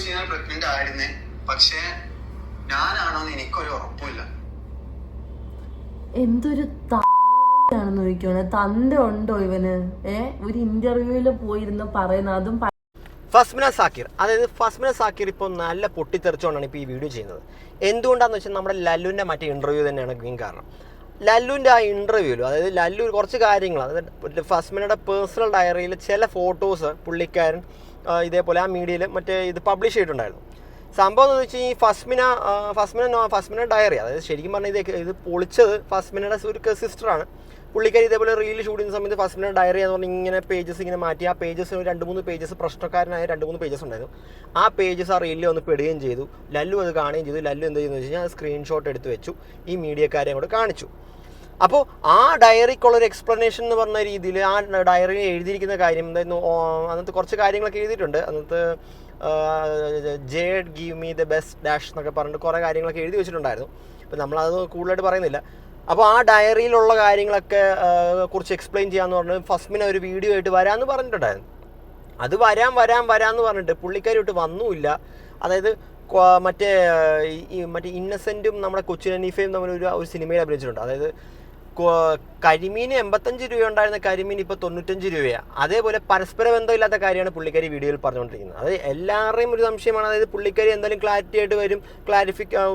കഴിഞ്ഞാൽ പ്രഗ്നന്റ് ആയിരുന്നേ, പക്ഷേ ഞാനാണോന്ന് എനിക്കൊരു ഉറപ്പില്ല. എന്തൊരു ആണെന്ന് ചോദിക്കണേ, തന്റെ ഉണ്ടോ ഇവന്? ഒരു ഇന്റർവ്യൂവിൽ പോയിരുന്ന് പറയുന്ന അതും ഫസ്മിന സാക്കിർ. അതായത് ഫസ്മിന സാക്കിർ ഇപ്പോൾ നല്ല പൊട്ടിത്തെറിച്ചുകൊണ്ടാണ് ഇപ്പോൾ ഈ വീഡിയോ ചെയ്യുന്നത്. എന്തുകൊണ്ടാണെന്ന് വെച്ചാൽ നമ്മുടെ ലല്ലുവിൻ്റെ മറ്റേ ഇൻ്റർവ്യൂ തന്നെയാണ് മെയിൻ കാരണം. ലല്ലുവിൻ്റെ ആ ഇൻ്റർവ്യൂവിൽ അതായത് ലല്ലു കുറച്ച് കാര്യങ്ങൾ, അതായത് ഫസ്മിനയുടെ പേഴ്സണൽ ഡയറിയിൽ ചില ഫോട്ടോസ് പുള്ളിക്കാരൻ ഇതേപോലെ ആ മീഡിയയിൽ മറ്റേ ഇത് പബ്ലിഷ് ചെയ്തിട്ടുണ്ടായിരുന്നു. സംഭവം എന്ന് വെച്ചാൽ ഈ ഫസ്മിന ഡയറി, അതായത് ശരിക്കും പറഞ്ഞാൽ ഇത് പൊളിച്ചത് ഫസ്മിനയുടെ ഒരു സിസ്റ്ററാണ്. പുള്ളിക്കാരി ഇതേപോലെ റീൽ ഷൂട്ട് ചെയ്യുന്ന സമയത്ത് ഫസ്മിന ഡയറി എന്ന് പറഞ്ഞാൽ ഇങ്ങനെ പേജസ് ഇങ്ങനെ മാറ്റി, ആ പേജസ് 2-3 പേജസ് പ്രശ്നക്കാരനായ 2-3 പേജസ് ഉണ്ടായിരുന്നു. ആ പേജസ് ആ റീലിൽ ഒന്ന് പെടുകയും ചെയ്തു. ലല്ലു അത് കാണുകയും ചെയ്തു. ലല്ലു എന്ത് ചെയ്യുന്നത് വെച്ച് കഴിഞ്ഞാൽ സ്ക്രീൻഷോട്ട് എടുത്ത് വെച്ചു, ഈ മീഡിയക്കാരെ അങ്ങോട്ട് കാണിച്ചു. അപ്പോൾ ആ ഡയറിക്കുള്ളൊരു എക്സ്പ്ലനേഷൻ എന്ന് പറഞ്ഞ രീതിയിൽ ആ ഡയറിയിൽ എഴുതിയിരിക്കുന്ന കാര്യം എന്തായിരുന്നു, അതിനകത്ത് കുറച്ച് കാര്യങ്ങളൊക്കെ എഴുതിയിട്ടുണ്ട്. അതിനകത്ത് jade give me the best dash എന്നൊക്കെ പറഞ്ഞിട്ട് കുറേ കാര്യങ്ങളൊക്കെ എഴുതി വെച്ചിട്ടുണ്ടായിരുന്നു. അപ്പോൾ നമ്മളത് കൂടുതലായിട്ട് പറയുന്നില്ല. അപ്പോൾ ആ ഡയറിയിലുള്ള കാര്യങ്ങളൊക്കെ കുറിച്ച് എക്സ്പ്ലെയിൻ ചെയ്യാമെന്ന് പറഞ്ഞ് ഫസ്മിന ഒരു വീഡിയോ ആയിട്ട് വരാമെന്ന് പറഞ്ഞിട്ടുണ്ടായിരുന്നു. അത് വരാമെന്ന് പറഞ്ഞിട്ട് പുള്ളിക്കാരി ഇട്ട് വന്നുമില്ല. അതായത് മറ്റേ ഇന്നസെൻറ്റും നമ്മുടെ കൊച്ചിൻ ഹനീഫയും തമ്മിൽ ഒരു സിനിമയിൽ അഭിനയിച്ചിട്ടുണ്ട്. അതായത് കരിമീൻ 85 രൂപ ഉണ്ടായിരുന്ന കരിമീൻ ഇപ്പോൾ 95 രൂപയാണ്. അതേപോലെ പരസ്പര ബന്ധമില്ലാത്ത കാര്യമാണ് പുള്ളിക്കാരി വീഡിയോയിൽ പറഞ്ഞുകൊണ്ടിരിക്കുന്നത്. അത് എല്ലാവരുടെയും ഒരു സംശയമാണ്. അതായത് പുള്ളിക്കാരി എന്തായാലും ക്ലാരിറ്റി ആയിട്ട് വരും,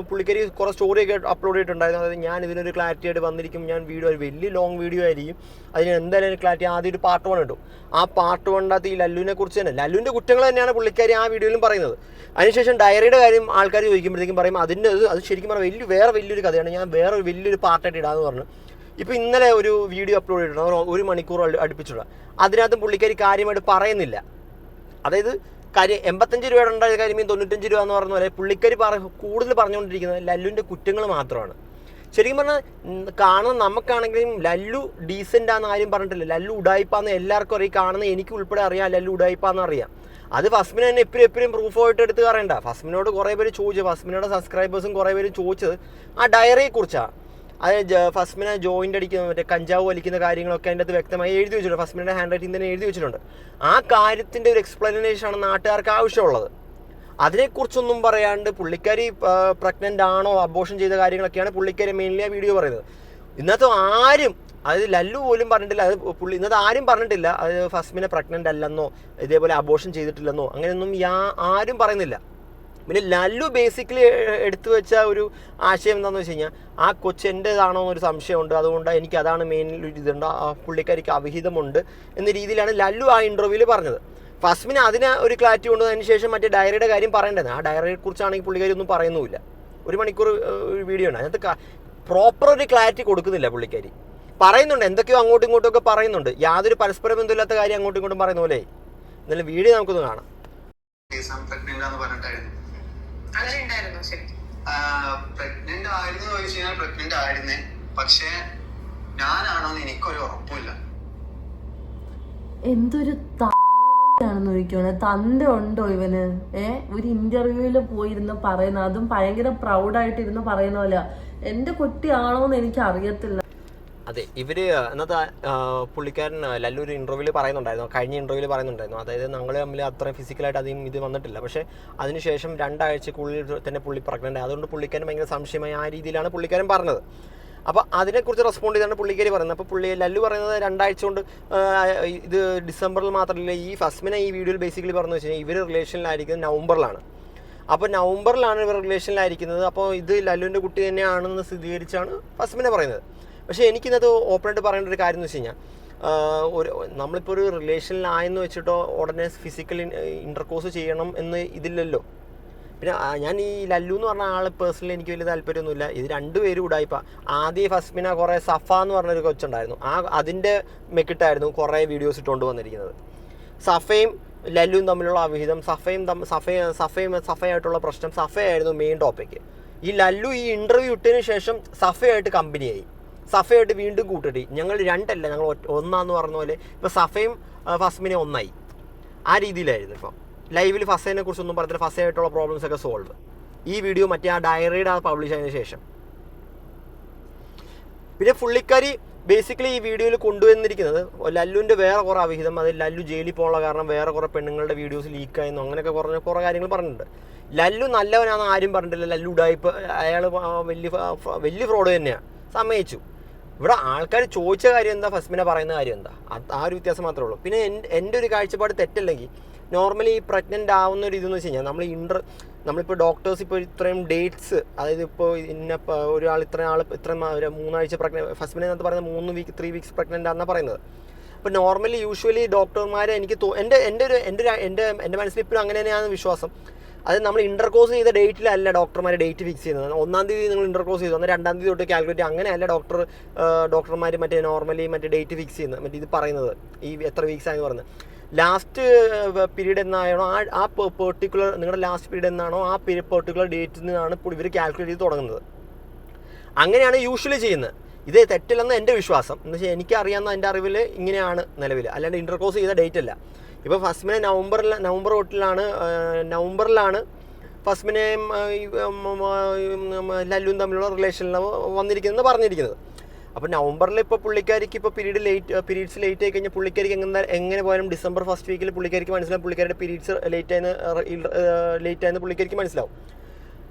പുള്ളിക്കാരി കുറേ സ്റ്റോറിയൊക്കെ അപ്ലോഡ് ചെയ്തിട്ടുണ്ടായിരുന്നു. അതായത് ഞാൻ ഇതിനൊരു ക്ലാരിറ്റി ആയിട്ട് വന്നിരിക്കും, ഞാൻ വീഡിയോ വലിയ ലോങ് വീഡിയോ ആയിരിക്കും, അതിന് എന്തായാലും ഒരു ക്ലാരിറ്റി. ആദ്യം ഒരു പാർട്ട് 1 ഇട്ടു. ആ പാർട്ട് 1 ഈ ലല്ലുവിനെ കുറിച്ച് തന്നെ, ലല്ലുവിൻ്റെ കുറ്റങ്ങൾ തന്നെയാണ് പുള്ളിക്കാരി ആ വീഡിയോയിലും പറയുന്നത്. അതിനുശേഷം ഡയറിയുടെ കാര്യം ആൾക്കാർ ചോദിക്കുമ്പോഴത്തേക്കും പറയും അത് ശരിക്കും പറഞ്ഞാൽ വേറെ വലിയൊരു കഥയാണ്, ഞാൻ വേറെ വലിയൊരു പാർട്ടായിട്ട് ഇടാമെന്ന് പറഞ്ഞു. ഇപ്പോൾ ഇന്നലെ ഒരു വീഡിയോ അപ്ലോഡ് ചെയ്തിട്ടുണ്ട്, 1 മണിക്കൂർ അടുപ്പിച്ചുള്ള. അതിനകത്തും പുള്ളിക്കാരി കാര്യമായിട്ട് പറയുന്നില്ല. അതായത് 85 രൂപയുടെ ഉണ്ടായ കരിമീൻ 95 രൂപ എന്ന് പറഞ്ഞ പോലെ പുള്ളിക്കാരി കൂടുതൽ പറഞ്ഞുകൊണ്ടിരിക്കുന്നത് ലല്ലുവിൻ്റെ കുറ്റങ്ങൾ മാത്രമാണ്. ശരിക്കും പറഞ്ഞാൽ കാണുന്ന നമുക്കാണെങ്കിലും ലല്ലു ഡീസൻ്റാന്ന് ആരും പറഞ്ഞിട്ടില്ല. ലല്ലു ഉടായിപ്പാന്ന് എല്ലാവർക്കും അറിയാം, കാണുന്ന എനിക്ക് ഉൾപ്പെടെ അറിയാം ലല്ലു ഉടായിപ്പാന്ന് അറിയാം. അത് ഫസ്മിന തന്നെ എപ്പോഴും പ്രൂഫായിട്ട് എടുത്ത് പറയണ്ട. ഫസ്മിനോട് കുറേ പേര് ചോദിച്ചു, ഫസ്മിനയുടെ സബ്സ്ക്രൈബേഴ്സും കുറേ പേര് ചോദിച്ചത് ആ ഡയറിയെക്കുറിച്ചാണ്. അത് ഫസ്മിന ജോയിൻ്റ് അടിക്കുന്ന മറ്റേ കഞ്ചാവ് വലിക്കുന്ന കാര്യങ്ങളൊക്കെ അതിൻ്റെ അകത്ത് വ്യക്തമായി എഴുതി വെച്ചിട്ടുണ്ട്. ഫസ്മിനയുടെ ഹാൻഡ് റൈറ്റിംഗ് തന്നെ എഴുതി വെച്ചിട്ടുണ്ട്. ആ കാര്യത്തിൻ്റെ ഒരു എക്സ്പ്ലനേഷനാണ് നാട്ടുകാർക്ക് ആവശ്യമുള്ളത്. അതിനെക്കുറിച്ചൊന്നും പറയാണ്ട് പുള്ളിക്കാരി പ്രഗ്നൻ്റ് ആണോ, അബോർഷൻ ചെയ്ത കാര്യങ്ങളൊക്കെയാണ് പുള്ളിക്കാരി മെയിൻലി ആ വീഡിയോ പറയുന്നത്. ഇന്നത്തെ ആരും, അതായത് ലല്ലു പോലും പറഞ്ഞിട്ടില്ല, അത് ഇന്നത്തെ ആരും പറഞ്ഞിട്ടില്ല അത് ഫസ്മിന പ്രഗ്നൻ്റ് അല്ലെന്നോ ഇതേപോലെ അബോർഷൻ ചെയ്തിട്ടില്ലെന്നോ അങ്ങനെയൊന്നും ആരും പറയുന്നില്ല. പിന്നെ ലല്ലു ബേസിക്കലി എടുത്തു വെച്ച ഒരു ആശയം എന്താണെന്ന് വെച്ച് കഴിഞ്ഞാൽ ആ കൊച്ചെൻ്റേതാണോ എന്നൊരു സംശയമുണ്ട്, അതുകൊണ്ട് എനിക്ക് അതാണ് മെയിൻ ഇതുണ്ട്, ആ പുള്ളിക്കാരിക്ക് അവിഹിതമുണ്ട് എന്ന രീതിയിലാണ് ലല്ലു ആ ഇൻ്റർവ്യൂവിൽ പറഞ്ഞത്. ഫസ്മിന് അതിന് ഒരു ക്ലാരിറ്റി കൊണ്ടതിന് ശേഷം മറ്റേ ഡയറിയുടെ കാര്യം പറയേണ്ടത്. ആ ഡയറിയെ കുറിച്ചാണെങ്കിൽ പുള്ളിക്കാരി ഒന്നും പറയുന്നുമില്ല. 1 മണിക്കൂർ വീഡിയോ ഉണ്ട്, അതിനകത്ത് പ്രോപ്പർ ഒരു ക്ലാരിറ്റി കൊടുക്കുന്നില്ല. പുള്ളിക്കാരി പറയുന്നുണ്ട്, എന്തൊക്കെയോ അങ്ങോട്ടും ഇങ്ങോട്ടും ഒക്കെ പറയുന്നുണ്ട്, യാതൊരു പരസ്പര ബന്ധമില്ലാത്ത കാര്യം അങ്ങോട്ടും ഇങ്ങോട്ടും പറയുന്ന പോലെ. എന്നാലും വീഡിയോ നമുക്കൊന്ന് കാണാം. പ്രഗ്നന്റ് ആയിരുന്നു ചോദിച്ചു കഴിഞ്ഞാൽ പ്രഗ്നന്റ് ആയിരുന്നേ, പക്ഷേ ഞാനാണോന്ന് എനിക്കൊരു ഉറപ്പില്ല. എന്തൊരു ആണെന്ന് ചോദിക്കണേ, തന്റെ ഉണ്ടോ ഇവന്? ഒരു ഇന്റർവ്യൂവിൽ പോയിരുന്ന് പറയുന്ന അതും ഭയങ്കര പ്രൗഡായിട്ട് ഇരുന്ന് പറയുന്ന പോലെ, എന്റെ കുട്ടിയാണോന്ന് എനിക്ക് അറിയത്തില്ല. അതെ, ഇവർ ഇന്നത്തെ പുള്ളിക്കാരൻ ലല്ലു ഒരു ഇൻ്റർവ്യൂവിൽ പറയുന്നുണ്ടായിരുന്നു, കഴിഞ്ഞ ഇൻ്റർവ്യൂവിൽ പറയുന്നുണ്ടായിരുന്നു, അതായത് ഞങ്ങൾ തമ്മിൽ അത്രയും ഫിസിക്കലായിട്ട് അധികം ഇത് വന്നിട്ടില്ല, പക്ഷേ അതിനുശേഷം 2 ആഴ്ചക്കുള്ളിൽ തന്നെ പുള്ളി പ്രഗ്നൻ്റ്. അതുകൊണ്ട് പുള്ളിക്കാരൻ ഭയങ്കര സംശയമായി ആ രീതിയിലാണ് പുള്ളിക്കാരൻ പറഞ്ഞത്. അപ്പോൾ അതിനെക്കുറിച്ച് റെസ്പോണ്ട് ചെയ്താണ് പുള്ളിക്കാരി പറയുന്നത്. അപ്പോൾ ലല്ലു പറയുന്നത് 2 ആഴ്ച കൊണ്ട്, ഇത് ഡിസംബറിൽ മാത്രമല്ല, ഈ ഫസ്മിനെ ഈ വീഡിയോയിൽ ബേസിക്കലി പറഞ്ഞു വെച്ച് കഴിഞ്ഞാൽ ഇവർ റിലേഷനിലായിരിക്കുന്നത് നവംബറിലാണ്. അപ്പോൾ നവംബറിലാണ് ഇവർ റിലേഷനിലായിരിക്കുന്നത്. അപ്പോൾ ഇത് ലല്ലുവിൻ്റെ കുട്ടി തന്നെയാണെന്ന് സ്ഥിരീകരിച്ചാണ് ഫസ്മിനെ പറയുന്നത്. പക്ഷേ എനിക്കിന്നത് ഓപ്പണായിട്ട് പറയേണ്ട ഒരു കാര്യം എന്ന് വെച്ച് കഴിഞ്ഞാൽ, നമ്മളിപ്പോൾ ഒരു റിലേഷനിലായെന്ന് വെച്ചിട്ടോ ഉടനെ ഫിസിക്കൽ ഇൻ്റർകോഴ്സ് ചെയ്യണം എന്ന് ഇതില്ലല്ലോ. പിന്നെ ഞാൻ ഈ ലല്ലു എന്ന് പറഞ്ഞ ആൾ പേഴ്സണലി എനിക്ക് വലിയ താല്പര്യമൊന്നുമില്ല. ഇത് 2 പേരും ഉടായിപ്പോൾ. ആദ്യം ഫസ്മിന കുറേ സഫ എന്ന് പറഞ്ഞൊരു കൊച്ചുണ്ടായിരുന്നു, അതിൻ്റെ മെക്കിട്ടായിരുന്നു കുറേ വീഡിയോസ് ഇട്ടുകൊണ്ട് വന്നിരിക്കുന്നത്. സഫയും ലല്ലുവും തമ്മിലുള്ള അവിഹിതം, സഫയായിട്ടുള്ള പ്രശ്നം, സഫയായിരുന്നു മെയിൻ ടോപ്പിക്ക്. ഈ ലല്ലു ഈ ഇൻ്റർവ്യൂ ഇട്ടതിന് ശേഷം സഫയായിട്ട് കമ്പനിയായി, സഫയായിട്ട് വീണ്ടും കൂട്ടിട്ടി. ഞങ്ങൾ 2 അല്ല, ഞങ്ങൾ 1 പറഞ്ഞ പോലെ ഇപ്പോൾ സഫയും ഫസ്മിനെ 1 ആ രീതിയിലായിരുന്നു. ഇപ്പം ലൈവിൽ ഫസേനെ കുറിച്ചൊന്നും പറഞ്ഞില്ല, ഫസയായിട്ടുള്ള പ്രോബ്ലംസ് ഒക്കെ സോൾവ്. ഈ വീഡിയോ മറ്റേ ആ ഡയറിയുടെ പബ്ലിഷ് ആയതിനു ശേഷം. പിന്നെ പുള്ളിക്കാരി ബേസിക്കലി ഈ വീഡിയോയിൽ കൊണ്ടുവന്നിരിക്കുന്നത് ലല്ലുവിൻ്റെ വേറെ കുറേ അവിഹിതം, അത് ലല്ലു ജയിലിൽ പോകാനുള്ള കാരണം വേറെ കുറേ പെണ്ണുങ്ങളുടെ വീഡിയോസ് ലീക്കായെന്നോ അങ്ങനെയൊക്കെ കുറേ കാര്യങ്ങൾ പറഞ്ഞിട്ടുണ്ട്. ലല്ലു നല്ലവനാണെന്ന് ആരും പറഞ്ഞിട്ടില്ല. ലല്ലു ഉഡായിപ്പ്, അയാൾ വലിയ ഫ്രോഡ് തന്നെയാണ്, സമ്മതിച്ചു. ഇവിടെ ആൾക്കാർ ചോദിച്ച കാര്യം എന്താ, ഫസ്മിന പറയുന്ന കാര്യം എന്താ, ആ ഒരു വ്യത്യാസം മാത്രമേ ഉള്ളൂ. പിന്നെ എൻ്റെ ഒരു കാഴ്ചപ്പാട് തെറ്റല്ലെങ്കിൽ നോർമലി ഈ പ്രഗ്നൻ്റ് ആവുന്ന ഒരു ഇതെന്ന് വെച്ച് കഴിഞ്ഞാൽ നമ്മളിപ്പോൾ ഡോക്ടേഴ്സ് ഇപ്പോൾ ഇത്രയും ഡേറ്റ്സ്, അതായത് ഇപ്പോൾ ഒരാൾ ഇത്രയും 3 ആഴ്ച പ്രഗ്നൻ്റ്, ഫസ്മിനകത്ത് പറയുന്നത് 3 വീക്സ് പ്രഗ്നൻ്റ് ആണെന്നാണ് പറയുന്നത്. അപ്പോൾ നോർമലി യൂഷ്വലി ഡോക്ടർമാരെ എനിക്ക് എൻ്റെ മനസ്സിൽ ഇപ്പോഴും അങ്ങനെ തന്നെയാണ് വിശ്വാസം. അത് നമ്മൾ ഇൻ്റർകോഴ്സ് ചെയ്ത ഡേറ്റിലല്ല ഡോക്ടർമാർ ഡേറ്റ് ഫിക്സ് ചെയ്യുന്നത്. 1-ാം തീയതി നിങ്ങൾ ഇൻ്റർകോഴ്സ് ചെയ്തു, 2-ാം തീയതി തൊട്ട് കാൽക്കുലേറ്റ്, അങ്ങനെയല്ല ഡോക്ടർമാർ നോർമലി ഡേറ്റ് ഫിക്സ് ചെയ്യുന്നത്, ഇത് പറയുന്നത് ഈ എത്ര വീക്സ് ആയെന്ന് പറയുന്നത്. ലാസ്റ്റ് പീരീഡ് എന്നാണോ ആ പെർട്ടിക്കുലർ നിങ്ങളുടെ ലാസ്റ്റ് പീരീഡ് എന്നാണോ ആ പെർട്ടിക്കുലർ ഡേറ്റിൽ നിന്നാണ് ഇപ്പോൾ ഇവർ കാൽക്കുലേറ്റ് ചെയ്ത് തുടങ്ങുന്നത്. അങ്ങനെയാണ് യൂഷ്വലി ചെയ്യുന്നത്. ഇത് തെറ്റില്ലെന്ന് എൻ്റെ വിശ്വാസം. എന്ന് വെച്ചാൽ എനിക്കറിയാവുന്ന എൻ്റെ അറിവിൽ ഇങ്ങനെയാണ് നിലവിൽ, അല്ലാണ്ട് ഇൻ്റർകോഴ്സ് ചെയ്ത ഡേറ്റ് അല്ല. ഇപ്പോൾ ഫസ്മിനെ നവംബറിലാണ് ഫസ്മിനെയും ലല്ലുവും തമ്മിലുള്ള റിലേഷനിൽ വന്നിരിക്കുന്നതെന്ന് പറഞ്ഞിരിക്കുന്നത്. അപ്പോൾ നവംബറിൽ ഇപ്പോൾ പുള്ളിക്കാരിക്ക് ഇപ്പോൾ പീരീഡ്സ് ലേറ്റ് ആയി കഴിഞ്ഞാൽ പുള്ളിക്കാരിക്ക് എങ്ങനെ പോയാലും ഡിസംബർ ഫസ്റ്റ് വീക്കിൽ പുള്ളിക്കാരിക്ക് മനസ്സിലാവും പുള്ളിക്കാരുടെ പീരീഡ്സ് ലേറ്റ് ആയെന്ന് പുള്ളിക്കാരിക്ക് മനസ്സിലാവും.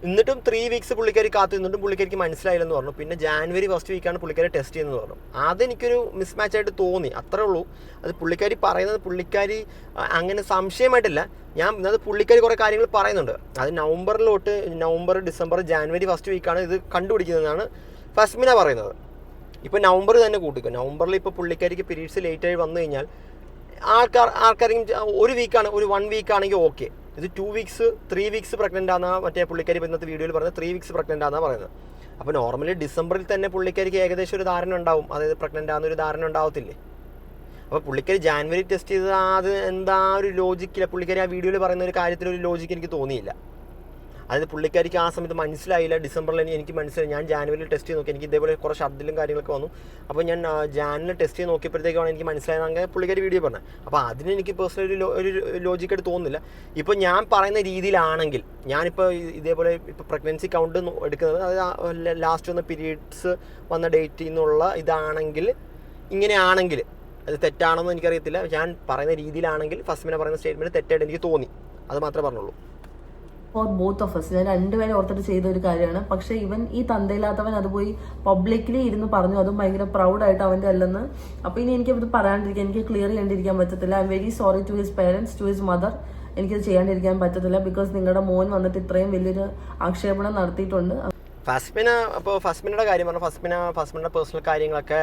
എന്നിട്ടും 3 വീക്സ് പുള്ളിക്കാരി കാത്തു നിന്നിട്ടും പുള്ളിക്കാരിക്ക് മനസ്സിലായില്ലെന്ന് പറഞ്ഞു. പിന്നെ ജാനുവരി ഫസ്റ്റ് വീക്കാണ് പുള്ളിക്കാരി ടെസ്റ്റ് ചെയ്യുന്നത് പറഞ്ഞു. അതെനിക്കൊരു മിസ്മാച്ചായിട്ട് തോന്നി, അത്രേ ഉള്ളൂ. അത് പുള്ളിക്കാരി പറയുന്നത് പുള്ളിക്കാരി അങ്ങനെ സംശയമായിട്ടില്ല, അത് പുള്ളിക്കാരി കുറേ കാര്യങ്ങൾ പറയുന്നുണ്ട്. അത് നവംബർ ഡിസംബർ ജാനുവരി ഫസ്റ്റ് വീക്കാണ് ഇത് കണ്ടുപിടിക്കുന്നതെന്നാണ് ഫസ്മിന പറയുന്നത്. ഇപ്പോൾ നവംബർ തന്നെ കൂട്ടിക്കോ. നവംബറിൽ ഇപ്പോൾ പുള്ളിക്കാരിക്ക് പീരീഡ്സ് ലേറ്റായി വന്നു കഴിഞ്ഞാൽ ആൾക്കാരെയും ഒരു വീക്കാണ്, ഒരു 1 വീക്കാണെങ്കിൽ ഓക്കെ. ഇത് 2 വീക്സ് 3 വീക്സ് പ്രഗ്നൻ്റ് ആണെന്നാണ് മറ്റേ പുള്ളിക്കാരി ഇന്നത്തെ വീഡിയോയിൽ പറഞ്ഞത്. 3 വീക്സ് പ്രഗ്നൻ്റ് ആണെന്നാണ് പറയുന്നത്. അപ്പോൾ നോർമലി ഡിസംബറിൽ തന്നെ പുള്ളിക്കാരിക്ക് ഏകദേശം ഒരു ധാരണ ഉണ്ടാവും, അതായത് പ്രഗ്നൻ്റ് ആണെന്നൊരു ധാരണ ഉണ്ടാവത്തില്ലേ. അപ്പോൾ പുള്ളിക്കാരി ജാനുവരി ടെസ്റ്റ് ചെയ്തത് അത് എന്താ ഒരു ലോജിക്കില്ല. പുള്ളിക്കാരി ആ വീഡിയോയിൽ പറയുന്ന ഒരു കാര്യത്തിലൊരു ലോജിക്ക് എനിക്ക് തോന്നിയില്ല. അതായത് പുള്ളിക്കാരിക്ക് ആ സമയത്ത് മനസ്സിലായില്ല. ഡിസംബറിൽ എനിക്ക് മനസ്സിലായി, ഞാൻ ജാനുവരിയിൽ ടെസ്റ്റ് ചെയ്ത് നോക്കി, എനിക്ക് ഇതേപോലെ കുറേ ഷർദിലും കാര്യങ്ങളൊക്കെ വന്നു. അപ്പോൾ ഞാൻ ജാനുവരിയിൽ ടെസ്റ്റ് ചെയ്ത് നോക്കിയപ്പോഴത്തേക്കാണ് എനിക്ക് മനസ്സിലായത്, അങ്ങനെ പുള്ളിക്കാരി വീഡിയോ പറഞ്ഞത്. അപ്പോൾ അതിന് എനിക്ക് പേഴ്സണലി ഒരു ലോജിക്കായിട്ട് തോന്നുന്നില്ല. ഇപ്പോൾ ഞാൻ പറയുന്ന രീതിയിലാണെങ്കിൽ, ഞാനിപ്പോൾ ഇതേപോലെ ഇപ്പോൾ പ്രഗ്നൻസി കൗണ്ട് എടുക്കുന്നത് അതായത് ലാസ്റ്റ് വന്ന പീരീഡ്സ് വന്ന ഡേറ്റിൽ നിന്നുള്ള ഇതാണെങ്കിൽ, ഇങ്ങനെയാണെങ്കിൽ അത് തെറ്റാണെന്ന് എനിക്കറിയത്തില്ല. ഞാൻ പറയുന്ന രീതിയിലാണെങ്കിൽ ഫസ്മിന പറയുന്ന സ്റ്റേറ്റ്മെൻറ്റ് തെറ്റായിട്ട് എനിക്ക് തോന്നി, അത് മാത്രമേ പറഞ്ഞുള്ളൂ. ഫോർ ബോത്ത് ഓഫ് us, ഞാൻ രണ്ടുപേരെ ഓർത്തിട്ട് ചെയ്ത ഒരു കാര്യമാണ്. പക്ഷെ ഈ തന്തയില്ലാത്തവൻ അത് പോയി പബ്ലിക്കലി ഇരുന്ന് പറഞ്ഞു, അതും ഭയങ്കര പ്രൗഡായിട്ട് അവൻ്റെ അല്ലെന്ന്. അപ്പോൾ ഇനി എനിക്കത് പറയാണ്ടിരിക്കാൻ, എനിക്ക് ക്ലിയർ ചെയ്യാണ്ടിരിക്കാൻ പറ്റത്തില്ല. I am very sorry to his parents, to his mother. എനിക്കത് ചെയ്യാണ്ടിരിക്കാൻ പറ്റത്തില്ല. ബിക്കോസ് നിങ്ങളുടെ മോൻ വന്നിട്ട് ഇത്രയും വലിയൊരു ആക്ഷേപണം നടത്തിയിട്ടുണ്ട്. ഫസ്മിനയുടെ കാര്യം പറഞ്ഞാൽ ഫസ്മിനയുടെ പേഴ്സണൽ കാര്യങ്ങളൊക്കെ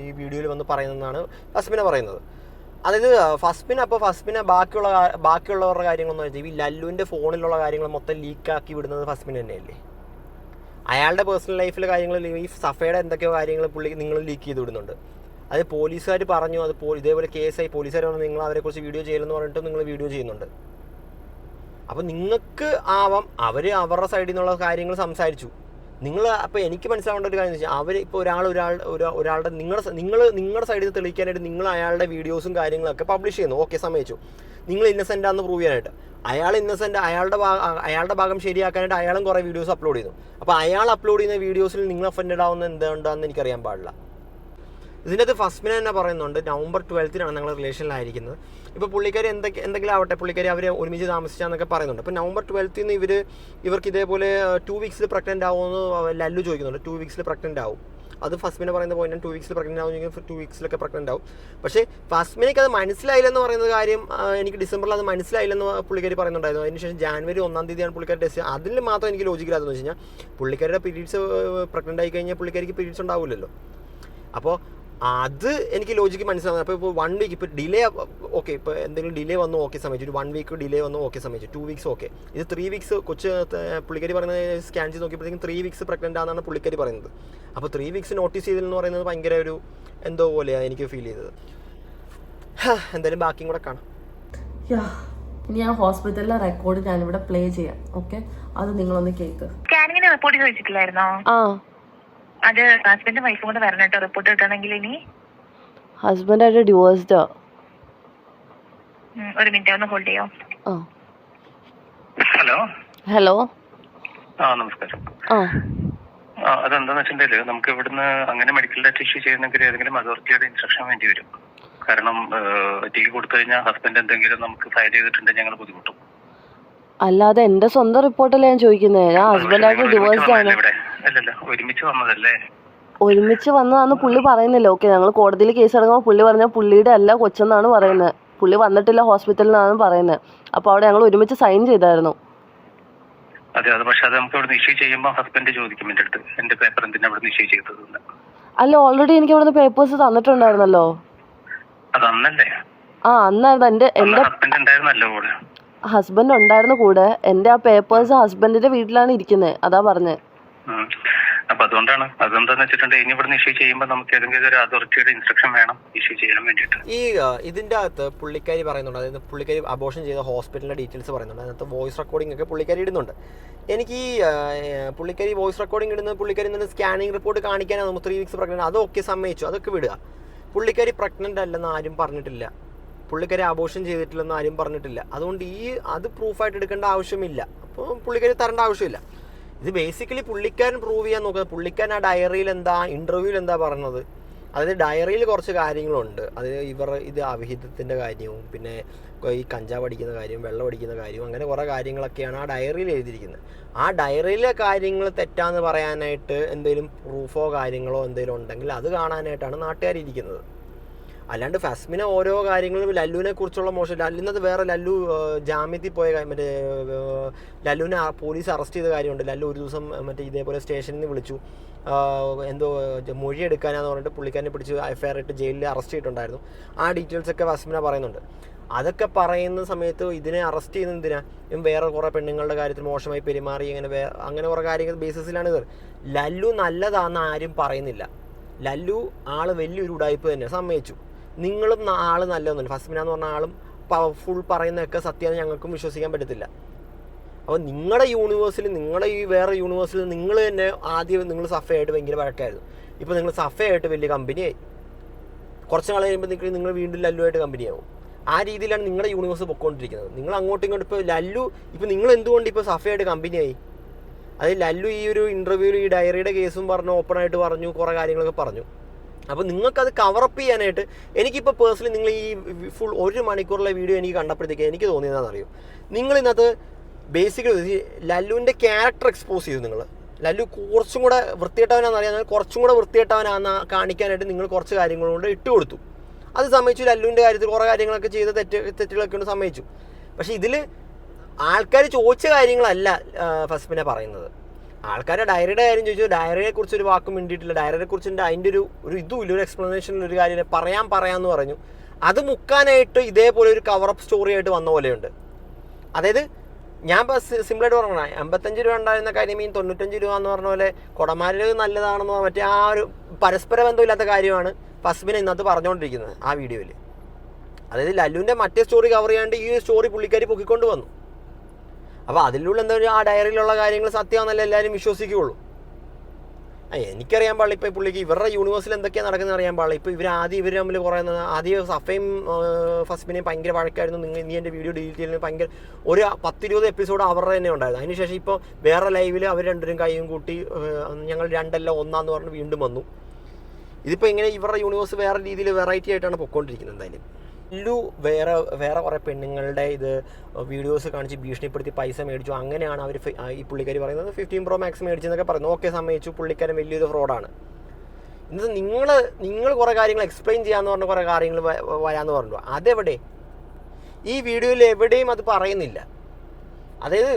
ഈ വീഡിയോയിൽ വന്ന് പറയുന്നതെന്നാണ് ഫസ്മിന പറയുന്നത്. അതായത് ഫസ്മിന ബാക്കിയുള്ളവരുടെ കാര്യങ്ങളൊന്നും വെച്ചാൽ ഈ ലല്ലുവിൻ്റെ ഫോണിലുള്ള കാര്യങ്ങൾ മൊത്തം ലീക്കാക്കി വിടുന്നത് ഫസ്മിന തന്നെയല്ലേ. അയാളുടെ പേഴ്സണൽ ലൈഫിലെ കാര്യങ്ങൾ, ഈ സഫയുടെ എന്തൊക്കെയോ കാര്യങ്ങൾ നിങ്ങൾ ലീക്ക് ചെയ്ത് വിടുന്നുണ്ട്. അത് പോലീസുകാർ പറഞ്ഞു, അത് ഇതേപോലെ കേസായി, പോലീസുകാർ പറഞ്ഞു നിങ്ങൾ അവരെക്കുറിച്ച് വീഡിയോ ചെയ്യലെന്ന് പറഞ്ഞിട്ട് നിങ്ങൾ വീഡിയോ ചെയ്യുന്നുണ്ട്. അപ്പോൾ നിങ്ങൾക്ക് ആവാം അവരുടെ സൈഡിൽ നിന്നുള്ള കാര്യങ്ങൾ സംസാരിച്ചു. അപ്പോൾ എനിക്ക് മനസ്സിലാവേണ്ട ഒരു കാര്യം എന്ന് വെച്ചാൽ, അവർ ഇപ്പോൾ ഒരാളുടെ നിങ്ങളുടെ സൈഡിൽ നിന്ന് തെളിയിക്കാനായിട്ട് നിങ്ങൾ അയാളുടെ വീഡിയോസും കാര്യങ്ങളൊക്കെ പബ്ലിഷ് ചെയ്യുന്നു. ഓക്കെ, സമ്മതിച്ചു. നിങ്ങൾ ഇന്നസെൻ്റ് ആണെന്ന് പ്രൂവ് ചെയ്യാനായിട്ട്. അയാൾ ഇന്നസെൻ്റ്, അയാളുടെ ഭാഗം ശരിയാക്കാനായിട്ട് അയാളും കുറേ വീഡിയോസ് അപ്ലോഡ് ചെയ്യുന്നു. അപ്പോൾ അയാൾ അപ്ലോഡ് ചെയ്യുന്ന വീഡിയോസിൽ നിങ്ങൾ ഒഫൻഡഡ് ആവുന്ന എന്തുകൊണ്ടാണെന്ന് എനിക്കറിയാൻ പാടില്ല. ഇതിൻ്റെ അത് ഫസ്മിന തന്നെ പറയുന്നുണ്ട്, നവംബർ 12-നാണ് ഞങ്ങൾ റിലേഷനിലായിരിക്കുന്നത്. ഇപ്പോൾ പുള്ളിക്കാരി എന്തെങ്കിലും ആവട്ടെ, പുള്ളിക്കാരി അവർ ഒരുമിച്ച് താമസിച്ചാന്നൊക്കെ പറയുന്നുണ്ട്. അപ്പോൾ നവംബർ 12-ന് ഇവർക്ക് ഇതേപോലെ 2 വീക്സിൽ പ്രഗ്നൻ്റ് ആവുമെന്ന് ലല്ലു ചോദിക്കുന്നുണ്ട്. 2 വീക്സിൽ പ്രഗ്നൻ്റ് ആവും. അത് ഫസ്മിന പറയുന്ന പോയിന്റ്, 2 വീക്സിൽ പ്രഗ്നൻ്റ് ആവുമെങ്കിൽ 2 വീക്സിലൊക്കെ പ്രഗ്നൻ്റ് ആവും. പക്ഷേ ഫസ്മിനയ്ക്ക് അത് മനസ്സിലായില്ലെന്ന് പറയുന്ന കാര്യം, എനിക്ക് ഡിസംബറിൽ അത് മനസ്സിലായില്ലെന്ന് പുള്ളിക്കാരി പറയുന്നുണ്ടായിരുന്നു. അതിനുശേഷം ജാനുവരി 1-ാം തീയതിയാണ് പുള്ളിക്കാരി ടെസ്റ്റ്. അതിൽ മാത്രം എനിക്ക് ലോജിക്കില്ലാതെന്ന് വെച്ച് കഴിഞ്ഞാൽ, പുള്ളിക്കാരുടെ പീരീഡ്സ് പ്രഗ്നൻ്റ് ആയി കഴിഞ്ഞാൽ പുള്ളിക്കാരിക്ക് പീരീഡ്സ് ഉണ്ടാവില്ലല്ലോ. അപ്പോൾ അത് എനിക്ക് ലോജിക്ക് മനസ്സിലാവുന്നത്. അപ്പോൾ ഇപ്പോൾ 1 വീക്ക് ഇപ്പോൾ ഡിലേ, ഓക്കെ, ഇപ്പോൾ എന്തെങ്കിലും ഡിലേ വന്നു ഓക്കെ സമയത്ത്, ഒരു 1 വീക്ക് ഡിലേ വന്നു ഓക്കെ സമയത്ത്, 2 വീക്സ് ഓക്കെ. ഇത് 3 വീക്സ് പുള്ളിക്കാരി പറയുന്നത് സ്കാൻ ചെയ്ത് നോക്കിയപ്പോഴത്തേക്കും 3 വീക്സ് പ്രഗ്നൻ്റ് ആണെന്നാണ് പുള്ളിക്കാരി പറയുന്നത്. അപ്പോൾ 3 വീക്സ് നോട്ടീസ് ചെയ്തതെന്ന് പറയുന്നത് ഭയങ്കര ഒരു എന്തോ പോലെയാണ് എനിക്ക് ഫീൽ ചെയ്തത്. എന്തായാലും ബാക്കിയും കൂടെ കാണാം. ഇനി ആ ഹോസ്പിറ്റലിലെ റെക്കോർഡ് ഞാനിവിടെ പ്ലേ ചെയ്യാം. ഓക്കെ, അത് നിങ്ങളൊന്ന് കേൾക്ക്. സ്കാനിങ്ങിന് റിപ്പോർട്ട് ചോദിച്ചിട്ടില്ലായിരുന്നോ? അത് ഹസ്ബൻഡും വൈഫും കൂടെ വരണം കേട്ടോ റിപ്പോർട്ട് കിട്ടണമെങ്കിൽ. ഇനി ഹസ്ബൻഡ് ഡിവോഴ്സ്ഡാ. ഒരു മിനിറ്റ് ഒന്ന് ഹോൾഡ് ചെയ്യോ. ഹലോ. ഹലോ, നമസ്കാരം. അതെന്താന്ന് വെച്ചിട്ടുണ്ടെങ്കിൽ നമുക്ക് ഇവിടുന്ന് അങ്ങനെ മെഡിക്കൽ ഡാറ്റ ഇഷ്യൂ ചെയ്യുന്നെങ്കിൽ ഏതെങ്കിലും അതോറിറ്റിയുടെ ഇൻസ്ട്രക്ഷൻ വേണ്ടി വരും. കാരണം ഡീൽ കൊടുത്തു കഴിഞ്ഞാൽ ഹസ്ബൻഡ് എന്തെങ്കിലും നമുക്ക് ഫയൽ ചെയ്തിട്ടുണ്ടെങ്കിൽ ഞങ്ങൾ ബുദ്ധിമുട്ടും. അല്ലാതെ എന്റെ സ്വന്തം റിപ്പോർട്ടല്ലേ ഞാൻ ചോദിക്കുന്നത്. ഞാൻ ഹസ്ബൻഡായിട്ട് ഡിവോഴ്സ്ഡ് ആണ്. അല്ലല്ല, ഒരുമിച്ച് വന്നതല്ലേ? ഒരുമിച്ച് വന്നതാന്ന് പുള്ളി പറയുന്നില്ല. ഓക്കെ, ഞങ്ങൾ കോടതിയിൽ കേസ് എടുക്കുമ്പോൾ പുള്ളി പറഞ്ഞാൽ പുള്ളിയുടെ അല്ല കൊച്ചെന്നാണ് പറയുന്നത്. പുള്ളി വന്നിട്ടില്ല ഹോസ്പിറ്റലിൽ നിന്നാണ് പറയുന്നത്. അപ്പോൾ അവിടെ ഞങ്ങൾ ഒരുമിച്ച് സൈൻ ചെയ്തായിരുന്നു. അതെ, അത് പക്ഷെ അത് നമുക്ക് ഇവിടെ ഇഷ്യൂ ചെയ്യുമ്പോൾ ഹസ്ബൻഡ് ചോദിക്കും എൻ്റെ അടുത്ത്, എന്റെ പേപ്പർ എന്തിനാ ഇവിടെ ഇഷ്യൂ ചെയ്തത്. അല്ല, ഓൾറെഡി എനിക്ക് ഇവിടുന്ന് പേപ്പേഴ്സ് തന്നിട്ടുണ്ടായിരുന്നല്ലോ. അതന്നല്ലേ? അന്നായിരുന്നു. എന്റെ ഹസ്ബൻഡ് ഉണ്ടായിരുന്നല്ലോ കൂടെ. ഹസ്ബൻഡ് ഉണ്ടായിരുന്നു കൂടെ. എന്റെ ആ പേപ്പേഴ്സ് ഹസ്ബൻഡിന്റെ വീട്ടിലാണ് ഇരിക്കുന്നത്. അതാ പറഞ്ഞേ. അപ്പൊ അതുകൊണ്ടാണ്. അതെന്താന്ന് വെച്ചിട്ടുണ്ടെങ്കിൽ ഇനി ഇവിടുന്ന് ഇഷ്യൂ ചെയ്യുമ്പോൾ നമുക്ക് ഏതെങ്കിലും ഒരു അതോറിറ്റിയുടെ ഇൻസ്ട്രക്ഷൻ വേണം ഇഷ്യൂ ചെയ്യാൻ വേണ്ടിയിട്ട്. ഇതിന്റെ അകത്ത് പുള്ളിക്കാരി പറയുന്നുണ്ട്, അതായത് പുള്ളിക്കാരി അബോർഷൻ ചെയ്ത ഹോസ്പിറ്റലിന്റെ ഡീറ്റെയിൽസ് പറയുന്നുണ്ട്. അതിനകത്ത് വോയിസ് റെക്കോർഡിംഗ് ഒക്കെ പുള്ളിക്കാരി ഇടുന്നുണ്ട്. എനിക്ക് ഈ പുള്ളിക്കാരി വോയിസ് റെക്കോർഡിംഗ് ഇടുന്നത് പുള്ളിക്കാരി തന്നെ സ്കാനിങ് റിപ്പോർട്ട് കാണിക്കാനാണ്. നമുക്ക് 3 വീക്സ് പ്രഗ്നന്റ്, അതൊക്കെ സമ്മതിച്ചു, അതൊക്കെ വിടുക. പുള്ളിക്കാരി പ്രഗ്നന്റ് അല്ലെന്ന് ആരും പറഞ്ഞിട്ടില്ല. പുള്ളിക്കാരി അബോർഷൻ ചെയ്തിട്ടില്ലെന്ന് ആരും പറഞ്ഞിട്ടില്ല. അതുകൊണ്ട് അത് പ്രൂഫായിട്ട് എടുക്കേണ്ട ആവശ്യമില്ല. അപ്പോൾ പുള്ളിക്കാരി തരേണ്ട ആവശ്യമില്ല. ഇത് ബേസിക്കലി പുള്ളിക്കാരൻ പ്രൂവ് ചെയ്യാൻ നോക്കുന്നത്. പുള്ളിക്കാരൻ ആ ഡയറിയിൽ എന്താ, ഇൻ്റർവ്യൂവിൽ എന്താ പറഞ്ഞത്, അതായത് ഡയറിയിൽ കുറച്ച് കാര്യങ്ങളുണ്ട്. അത് ഇത് അവിഹിതത്തിൻ്റെ കാര്യവും പിന്നെ ഈ കഞ്ചാവ് അടിക്കുന്ന കാര്യം, വെള്ളം അടിക്കുന്ന കാര്യവും, അങ്ങനെ കുറേ കാര്യങ്ങളൊക്കെയാണ് ആ ഡയറിയിൽ എഴുതിയിരിക്കുന്നത്. ആ ഡയറിയിലെ കാര്യങ്ങൾ തെറ്റാന്ന് പറയാനായിട്ട് എന്തെങ്കിലും പ്രൂഫോ കാര്യങ്ങളോ എന്തെങ്കിലും ഉണ്ടെങ്കിൽ അത് കാണാനായിട്ടാണ് നാട്ടുകാരിയിരിക്കുന്നത്. അല്ലാണ്ട് ഫസ്മിനെ ഓരോ കാര്യങ്ങളും ലല്ലുവിനെ കുറിച്ചുള്ള മോശം, ഇന്നത് വേറെ ലല്ലു ജാമ്യത്തിൽ പോയ മറ്റേ ലല്ലുവിനെ പോലീസ് അറസ്റ്റ് ചെയ്ത കാര്യമുണ്ട്. ലല്ലു ഒരു ദിവസം മറ്റേ ഇതേപോലെ സ്റ്റേഷനിൽ നിന്ന് വിളിച്ചു, എന്തോ മൊഴിയെടുക്കാനാന്ന് പറഞ്ഞിട്ട് പുള്ളിക്കാരനെ പിടിച്ച് FIR ഇട്ട് ജയിലിൽ അറസ്റ്റ് ചെയ്തിട്ടുണ്ടായിരുന്നു. ആ ഡീറ്റെയിൽസൊക്കെ ഫസ്മിന പറയുന്നുണ്ട്. അതൊക്കെ പറയുന്ന സമയത്ത് ഇതിനെ അറസ്റ്റ് ചെയ്യുന്നത് എന്തിനാ? വേറെ കുറേ പെണ്ണുങ്ങളുടെ കാര്യത്തിൽ മോശമായി പെരുമാറി അങ്ങനെ കുറേ കാര്യങ്ങൾ ബേസിസിലാണ് ഇത്. ലല്ലു നല്ലതാണെന്ന് ആരും പറയുന്നില്ല. ലല്ലു ആള് വലിയൊരു ഉടായ്പ തന്നെ, സമ്മതിച്ചു. നിങ്ങളും ആള് നല്ലതൊന്നുമില്ല. ഫസ്മിന എന്ന് പറഞ്ഞ ആളും ഫുൾ പറയുന്നതൊക്കെ സത്യമാണ്, ഞങ്ങൾക്കും വിശ്വസിക്കാൻ പറ്റത്തില്ല. അപ്പോൾ നിങ്ങളുടെ യൂണിവേഴ്സിൽ, നിങ്ങളുടെ ഈ വേറെ യൂണിവേഴ്സിൽ നിങ്ങൾ തന്നെ ആദ്യം നിങ്ങൾ സഫയായിട്ട് ഭയങ്കര വഴക്കായിരുന്നു. ഇപ്പോൾ നിങ്ങൾ സഫയായിട്ട് വലിയ കമ്പനിയായി. കുറച്ച് നാൾ കഴിയുമ്പോൾ നിങ്ങൾ വീണ്ടും ലല്ലുമായിട്ട് കമ്പനിയാവും. ആ രീതിയിലാണ് നിങ്ങളുടെ യൂണിവേഴ്സ് പൊയ്ക്കൊണ്ടിരിക്കുന്നത്. നിങ്ങൾ അങ്ങോട്ടും ഇങ്ങോട്ടും ഇപ്പോൾ ലല്ലു, ഇപ്പോൾ നിങ്ങൾ എന്തുകൊണ്ട് ഇപ്പോൾ സഫയായിട്ട് കമ്പനിയായി? അതായത് ലല്ലു ഈ ഒരു ഇൻ്റർവ്യൂവിൽ ഈ ഡയറിയുടെ കേസും പറഞ്ഞു, ഓപ്പണായിട്ട് പറഞ്ഞു, കുറേ കാര്യങ്ങളൊക്കെ പറഞ്ഞു. അപ്പോൾ നിങ്ങൾക്കത് കവറപ്പ് ചെയ്യാനായിട്ട് എനിക്കിപ്പോൾ പേഴ്സണലി നിങ്ങൾ ഈ ഫുൾ 1 മണിക്കൂറിലെ വീഡിയോ എനിക്ക് കണ്ടപ്പോഴത്തേക്ക് എനിക്ക് തോന്നിയതാണെന്നറിയോ, നിങ്ങൾ ഇന്നത്തെ ബേസിക്കലി ലല്ലുവിൻ്റെ ക്യാരക്ടർ എക്സ്പോസ് ചെയ്തു. നിങ്ങൾ ലല്ലു കുറച്ചും കൂടെ വൃത്തികെട്ടവനാണെന്നറിയാം, കുറച്ചും കൂടെ വൃത്തികെട്ടവനാണെന്ന് കാണിക്കാനായിട്ട് നിങ്ങൾ കുറച്ച് കാര്യങ്ങളുകൊണ്ട് ഇട്ട് കൊടുത്തു. അത് സമ്മതിച്ചു. ലല്ലുവിൻ്റെ കാര്യത്തിൽ കുറേ കാര്യങ്ങളൊക്കെ ചെയ്ത തെറ്റുകളൊക്കെ കൊണ്ട് സമ്മതിച്ചു. പക്ഷേ ഇതിൽ ആൾക്കാർ ചോദിച്ച കാര്യങ്ങളല്ല ഫസ്മിനെ പറയുന്നത്. ആൾക്കാരുടെ ഡയറിയുടെ കാര്യം ചോദിച്ചു, ഡയറിയെ കുറിച്ച് ഒരു വാക്കും മിണ്ടിയിട്ടില്ല. ഡയറിയെ കുറിച്ച് അതിൻ്റെ ഒരു ഇതുമില്ല, ഒരു എക്സ്പ്ലനേഷനിൽ ഒരു കാര്യം പറയാമെന്ന് പറഞ്ഞു. അത് മുക്കാനായിട്ട് ഇതേപോലെ ഒരു കവറപ്പ് സ്റ്റോറി ആയിട്ട് വന്ന പോലെയുണ്ട്. അതായത് ഞാൻ ഇപ്പോൾ സിമ്പിളായിട്ട് പറഞ്ഞ 55 രൂപ ഉണ്ടായിരുന്ന കരിമീൻ 95 രൂപ എന്ന് പറഞ്ഞ പോലെ കുടമാര് നല്ലതാണെന്ന് മറ്റേ ആ ഒരു പരസ്പര ബന്ധമില്ലാത്ത കാര്യമാണ് ഫസ്മിനെ ഇന്നത്തെ പറഞ്ഞുകൊണ്ടിരിക്കുന്നത് ആ വീഡിയോയിൽ. അതായത് ലല്ലുവിൻ്റെ മറ്റേ സ്റ്റോറി കവർ ചെയ്യാണ്ട് ഈ സ്റ്റോറി പുള്ളിക്കാരി പൊക്കിക്കൊണ്ട് വന്നു. അപ്പോൾ അതിലുള്ള എന്താ ആ ഡയറിയിലുള്ള കാര്യങ്ങൾ സത്യമാണെന്നല്ല എല്ലാവരും വിശ്വസിക്കുകയുള്ളൂ. എനിക്കറിയാൻ പാടില്ല ഇപ്പോൾ പുള്ളിക്ക് ഇവരുടെ യൂണിവേഴ്സിൽ എന്തൊക്കെയാണ് നടക്കുന്നത് അറിയാൻ പാടില്ല. ഇപ്പോൾ ഇവർ തമ്മിൽ കുറേ ആദ്യം സഫയും ഫസ്മിനെയും ഭയങ്കര വഴക്കായിരുന്നു. നീ എൻ്റെ വീഡിയോ ഡിലീറ്റ് ചെയ്യുന്നത് ഭയങ്കര ഒരു 10-20 എപ്പിസോഡ് അവരുടെ തന്നെ ഉണ്ടായിരുന്നു. അതിനുശേഷം ഇപ്പോൾ വേറെ ലൈവിൽ അവർ രണ്ടുപേരും കൈയും കൂട്ടി ഞങ്ങൾ 2 1 പറഞ്ഞ് വീണ്ടും വന്നു. ഇതിപ്പോൾ ഇങ്ങനെ ഇവരുടെ യൂണിവേഴ്സ് വേറെ രീതിയിൽ വെറൈറ്റി ആയിട്ടാണ് പൊയ്ക്കൊണ്ടിരിക്കുന്നത്. എന്തായാലും ലല്ലു വേറെ കുറേ പെണ്ണുങ്ങളുടെ ഇത് വീഡിയോസ് കാണിച്ച് ഭീഷണിപ്പെടുത്തി പൈസ മേടിച്ചു. അങ്ങനെയാണ് അവർ ഈ പുള്ളിക്കാരി പറയുന്നത് 15 Pro Max മേടിച്ചെന്നൊക്കെ പറയുന്നു. ഓക്കെ, സമ്മതിച്ചു, പുള്ളിക്കാരൻ വലിയൊരു ഫ്രോഡാണ്. ഇന്നത് നിങ്ങൾ കുറേ കാര്യങ്ങൾ എക്സ്പ്ലെയിൻ ചെയ്യാമെന്ന് പറഞ്ഞ കുറേ കാര്യങ്ങൾ വരാമെന്ന് പറഞ്ഞു. അതെവിടെ? ഈ വീഡിയോയിൽ എവിടെയും അത് പറയുന്നില്ല. അതായത്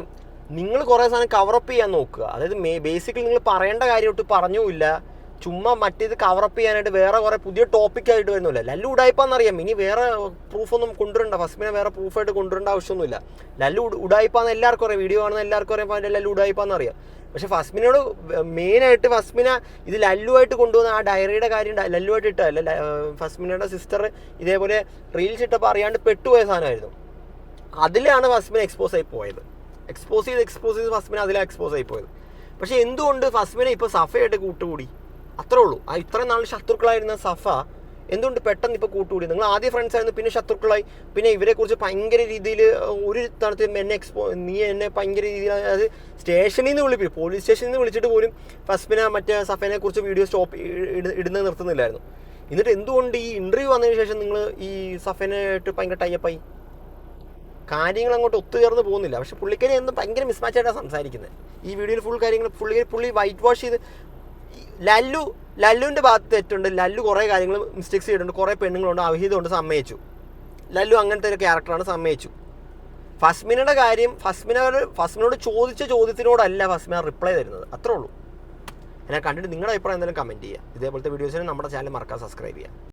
നിങ്ങൾ കുറേ സാധനം കവറപ്പ് ചെയ്യാൻ നോക്കുക. അതായത് ബേസിക്കലി നിങ്ങൾ പറയേണ്ട കാര്യമായിട്ട് പറഞ്ഞുമില്ല. ചുമ്മാ മറ്റേത് കവറപ്പ് ചെയ്യാനായിട്ട് വേറെ കുറേ പുതിയ ടോപ്പിക്കായിട്ട് വരുന്നില്ല. ലല്ലു ഉടായ്പാന്നറിയാം. ഇനി വേറെ പ്രൂഫൊന്നും കൊണ്ടുവരണ്ട. ഫസ്മിനെ വേറെ പ്രൂഫായിട്ട് കൊണ്ടുവരേണ്ട ആവശ്യമൊന്നുമില്ല. ലല്ലു ഉടായ്പാന്ന് എല്ലാവർക്കും അറിയാം. വീഡിയോ കാണുന്ന എല്ലാവർക്കും അറിയാം ലല്ലു ഉടായ്പാന്നറിയാം. പക്ഷെ ഫസ്മിനോട് മെയിനായിട്ട് ഫസ്മിന ഇത് ലല്ലുവായിട്ട് കൊണ്ടുവന്ന ആ ഡയറിയുടെ കാര്യം ലല്ലുവായിട്ട് ഇട്ടതല്ല. ഫസ്മിനയുടെ സിസ്റ്റർ ഇതേപോലെ റീൽസ് ഇട്ടപ്പോൾ അറിയാണ്ട് പെട്ടുപോയ സാധനമായിരുന്നു. അതിലാണ് ഫസ്മിന എക്സ്പോസ് ആയി പോയത്. എക്സ്പോസ് ചെയ്ത് ഫസ്മിന അതിലാണ് എക്സ്പോസ് ആയി പോയത്. പക്ഷെ എന്തുകൊണ്ട് ഫസ്മിനെ ഇപ്പോൾ സഫയായിട്ട് കൂട്ടുകൂടി? അത്രേ ഉള്ളൂ. ഇത്രയും നാൾ ശത്രുക്കളായിരുന്ന സഫ എന്തുകൊണ്ട് പെട്ടെന്ന് ഇപ്പോൾ കൂട്ടുകൂടി? നിങ്ങൾ ആദ്യം ഫ്രണ്ട്സ് ആയിരുന്നു, പിന്നെ ശത്രുക്കളായി, പിന്നെ ഇവരെക്കുറിച്ച് ഭയങ്കര രീതിയിൽ ഒരു തരത്തിൽ നീ എന്നെ ഭയങ്കര രീതിയിൽ, അതായത് സ്റ്റേഷനിൽ നിന്ന് വിളിപ്പിക്കും, പോലീസ് സ്റ്റേഷനിൽ നിന്ന് വിളിച്ചിട്ട് പോലും ഫസ്മിന മറ്റേ സഫേനെ കുറിച്ച് വീഡിയോ ഇടുന്നത് നിർത്തുന്നില്ലായിരുന്നു. എന്നിട്ട് എന്തുകൊണ്ട് ഈ ഇൻ്റർവ്യൂ വന്നതിന് ശേഷം നിങ്ങൾ ഈ സഫേനായിട്ട് ഭയങ്കര ടൈപ്പായി? കാര്യങ്ങൾ അങ്ങോട്ട് ഒത്തുചേർന്ന് പോകുന്നില്ല. പക്ഷെ പുള്ളിക്കാരി എന്തോ ഭയങ്കര മിസ്മാച്ചായിട്ടാണ് സംസാരിക്കുന്നത് ഈ വീഡിയോയിൽ. ഫുൾ കാര്യങ്ങൾ പുള്ളി വൈറ്റ് വാഷ് ചെയ്ത്. ലല്ലുവിൻ്റെ ഭാഗത്ത് തെറ്റുണ്ട്. ലല്ലു കുറേ കാര്യങ്ങൾ മിസ്റ്റേക്സ് ചെയ്തിട്ടുണ്ട്, കുറേ പെണ്ണുങ്ങളുണ്ട്, അവിഹിതമുണ്ട്, സമ്മതിച്ചു. ലല്ലു അങ്ങനത്തെ ഒരു ക്യാരക്ടറാണ്, സമ്മതിച്ചു. ഫസ്മിനയുടെ കാര്യം, ഫസ്മിനോട് ചോദിച്ച ചോദ്യത്തിനോടല്ല ഫസ്മിന റിപ്ലൈ തരുന്നത്, അത്രേ ഉള്ളൂ. എന്നെ കണ്ടിട്ട് നിങ്ങളുടെ അഭിപ്രായം എന്തായാലും കമൻറ്റ് ചെയ്യുക. ഇതേപോലത്തെ വീഡിയോസിന് നമ്മുടെ ചാനൽ മറക്കാതെ സബ്സ്ക്രൈബ് ചെയ്യുക.